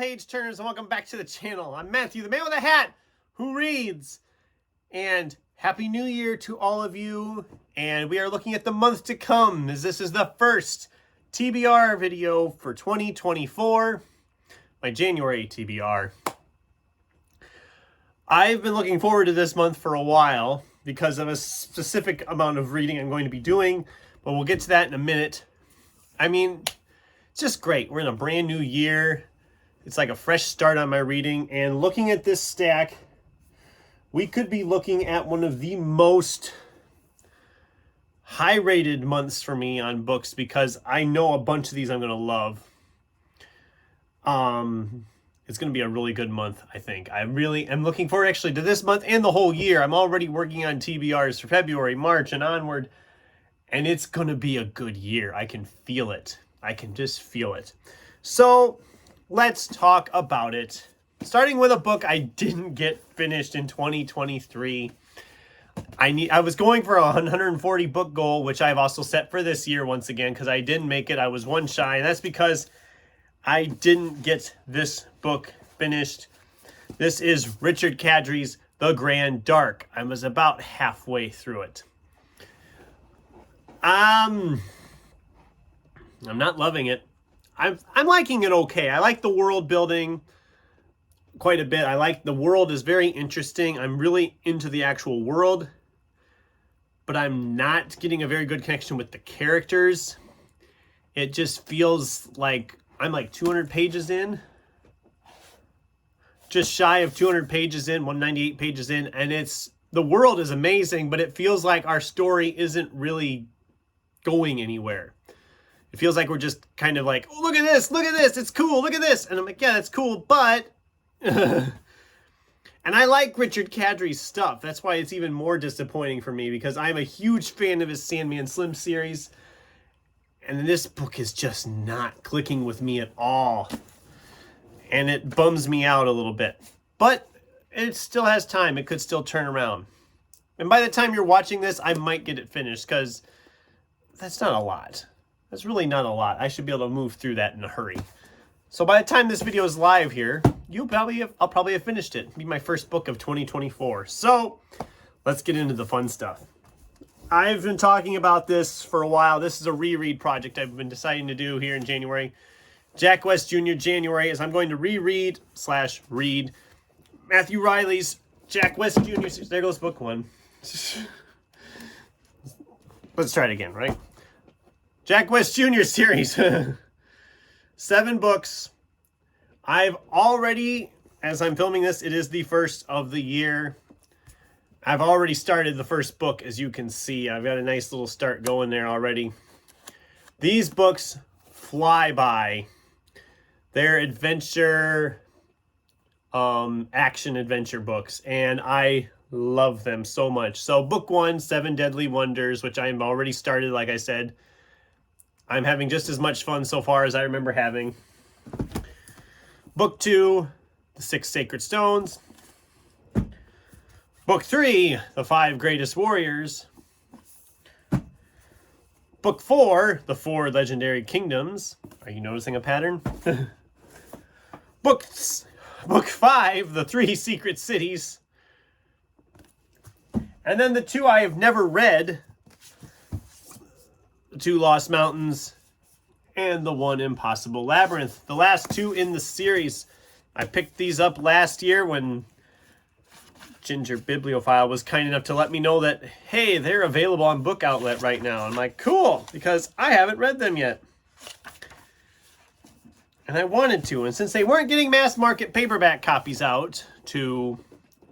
page turners, and welcome back to the channel. I'm Matthew, the man with a hat who reads. And Happy New Year to all of you. And we are looking at the month to come, as this is the first TBR video for 2024. My January TBR. I've been looking forward to this month for a while because of a specific amount of reading I'm going to be doing, but we'll get to that in a minute. I mean, it's just great. We're in a brand new year. It's like a fresh start on my reading, and looking at this stack, we could be looking at one of the most high-rated months for me on books because I know a bunch of these I'm going to love. It's going to be a really good month, I think. I really am looking forward actually to this month and the whole year. I'm already working on TBRs for February, March, and onward, and it's going to be a good year. I can feel it. I can just feel it. So let's talk about it. Starting with a book I didn't get finished in 2023. I was going for a 140 book goal, which I've also set for this year once again, because I didn't make it. I was one shy, and that's because I didn't get this book finished. This is Richard Kadri's The Grand Dark. I was about halfway through it. I'm not loving it. I'm liking it okay. I like the world building quite a bit. I like the world is very interesting. I'm really into the actual world, but I'm not getting a very good connection with the characters. It just feels like I'm like 200 pages in, just shy of 200 pages in, 198 pages in, and the world is amazing, but it feels like our story isn't really going anywhere. It feels like we're just kind of like, oh, look at this, it's cool, look at this. And I'm like, yeah, that's cool, but... and I like Richard Kadri's stuff. That's why it's even more disappointing for me, because I'm a huge fan of his Sandman Slim series. And this book is just not clicking with me at all. And it bums me out a little bit. But it still has time. It could still turn around. And by the time you're watching this, I might get it finished, because that's not a lot. That's really not a lot. I should be able to move through that in a hurry. So by the time this video is live here, I'll probably have finished it. It'll be my first book of 2024. So let's get into the fun stuff. I've been talking about this for a while. This is a reread project I've been deciding to do here in January. Jack West Jr. January, as I'm going to reread / read Matthew Riley's Jack West Jr. There goes book one. Let's try it again, right? Jack West Jr. series. 7 books. I've already, as I'm filming this, it is the first of the year. I've already started the first book, as you can see. I've got a nice little start going there already. These books fly by. They're adventure, action-adventure books, and I love them so much. So book 1, 7 Deadly Wonders, which I've already started, like I said. I'm having just as much fun so far as I remember having. Book 2, The 6 Sacred Stones. Book 3, The 5 Greatest Warriors. Book 4, The 4 Legendary Kingdoms. Are you noticing a pattern? Book 5, The 3 Secret Cities. And then the 2 I have never read, The 2 Lost Mountains, and The 1 Impossible Labyrinth. The last 2 in the series. I picked these up last year when Ginger Bibliophile was kind enough to let me know that, hey, they're available on Book Outlet right now. I'm like, cool, because I haven't read them yet. And I wanted to, and since they weren't getting mass market paperback copies out to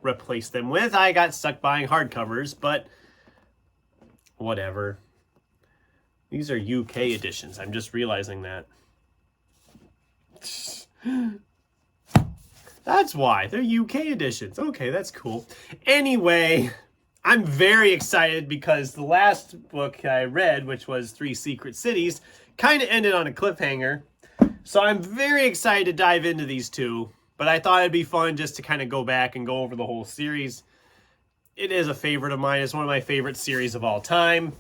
replace them with, I got stuck buying hardcovers, but whatever. These are UK editions. I'm just realizing that. That's why. They're UK editions. Okay, that's cool. Anyway, I'm very excited because the last book I read, which was 3 Secret Cities, kind of ended on a cliffhanger. So I'm very excited to dive into these 2. But I thought it'd be fun just to kind of go back and go over the whole series. It is a favorite of mine. It's one of my favorite series of all time.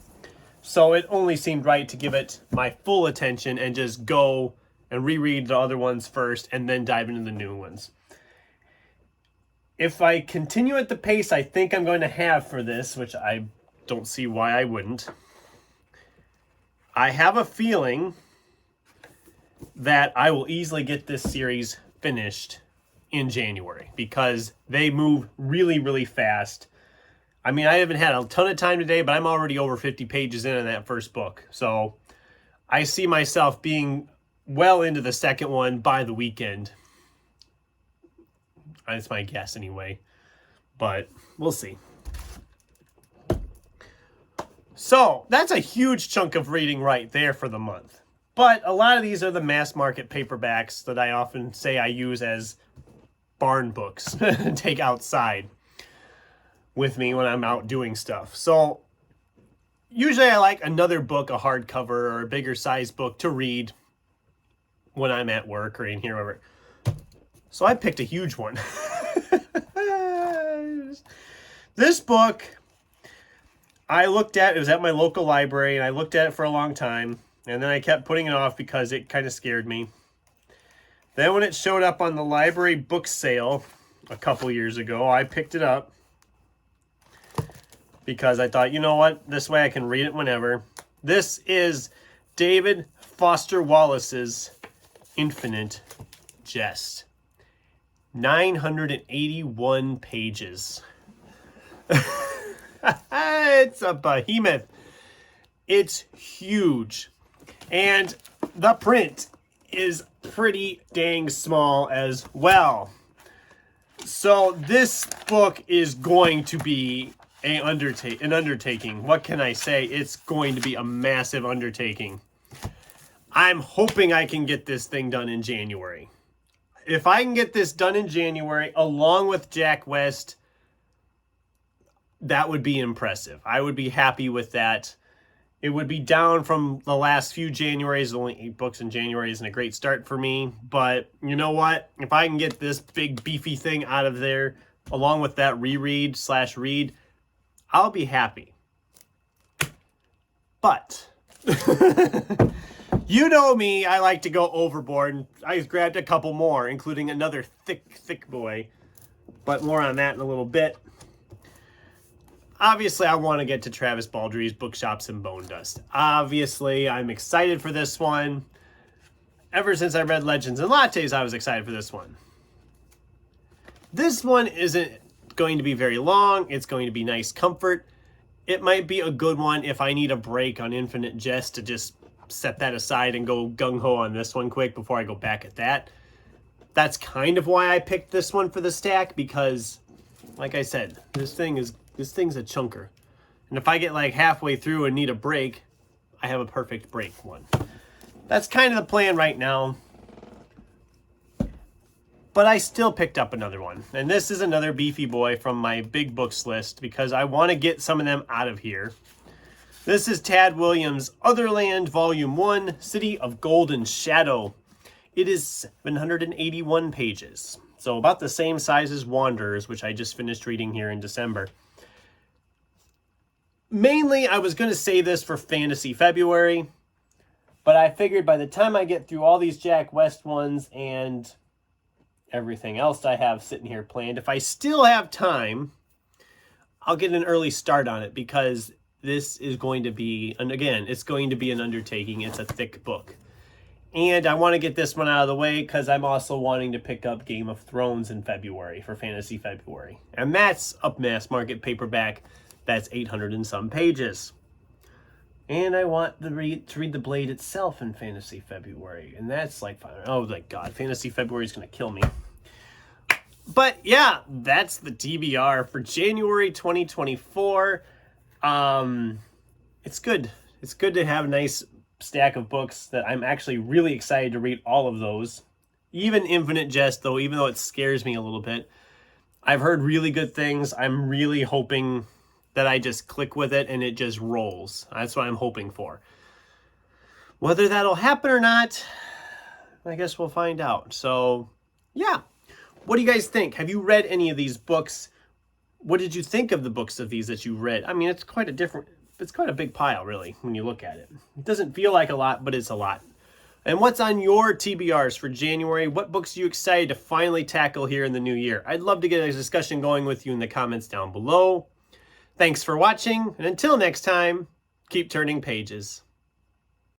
So it only seemed right to give it my full attention and just go and reread the other ones first and then dive into the new ones. If I continue at the pace I think I'm going to have for this, which I don't see why I wouldn't, I have a feeling that I will easily get this series finished in January because they move really, really fast. I mean, I haven't had a ton of time today, but I'm already over 50 pages in on that first book. So I see myself being well into the second one by the weekend. That's my guess anyway, but we'll see. So that's a huge chunk of reading right there for the month. But a lot of these are the mass market paperbacks that I often say I use as barn books to take outside with me when I'm out doing stuff. So usually I like another book, a hardcover or a bigger size book to read when I'm at work or in here, wherever. So I picked a huge one. This book, I looked at, it was at my local library, and I looked at it for a long time, and then I kept putting it off because it kind of scared me. Then when it showed up on the library book sale a couple years ago, I picked it up because I thought, you know what, this way I can read it whenever. This is David Foster Wallace's Infinite Jest. 981 pages. It's a behemoth. It's huge. And the print is pretty dang small as well. So this book is going to be an undertaking. What can I say? It's going to be a massive undertaking. I'm hoping I can get this thing done in January. If I can get this done in January, along with Jack West, that would be impressive. I would be happy with that. It would be down from the last few Januaries. Only 8 books in January isn't a great start for me. But you know what? If I can get this big beefy thing out of there, along with that reread/read, I'll be happy. But you know me, I like to go overboard. I grabbed a couple more, including another thick boy. But more on that in a little bit. Obviously, I want to get to Travis Baldry's Bookshops and Bone Dust. Obviously, I'm excited for this one. Ever since I read Legends and Lattes, I was excited for this one. This one isn't going to be very long. It's going to be nice comfort. It might be a good one if I need a break on Infinite Jest to just set that aside and go gung-ho on this one quick before I go back at that. That's kind of why I picked this one for the stack, because, like I said, this thing's a chunker. And if I get like halfway through and need a break, I have a perfect break one. That's kind of the plan right now. But I still picked up another one. And this is another beefy boy from my big books list because I want to get some of them out of here. This is Tad Williams' Otherland Volume 1, City of Golden Shadow. It is 781 pages. So about the same size as Wanderers, which I just finished reading here in December. Mainly, I was going to say this for Fantasy February, but I figured by the time I get through all these Jack West ones and everything else I have sitting here planned, if I still have time, I'll get an early start on it because this is going to be, and again, it's going to be an undertaking. It's a thick book. And I want to get this one out of the way because I'm also wanting to pick up Game of Thrones in February for Fantasy February. And that's a mass market paperback. That's 800 and some pages. And I want to read The Blade itself in Fantasy February. And that's like, oh my God, Fantasy February is going to kill me. But yeah, that's the TBR for January 2024. It's good. It's good to have a nice stack of books that I'm actually really excited to read all of those. Even Infinite Jest, though, even though it scares me a little bit. I've heard really good things. I'm really hoping that I just click with it and it just rolls. That's what I'm hoping for. Whether that'll happen or not, I guess we'll find out. So, yeah. What do you guys think? Have you read any of these books? What did you think of the books of these that you read? I mean, it's quite a big pile, really, when you look at it. It doesn't feel like a lot, but it's a lot. And what's on your TBRs for January? What books are you excited to finally tackle here in the new year? I'd love to get a discussion going with you in the comments down below. Thanks for watching, and until next time, keep turning pages.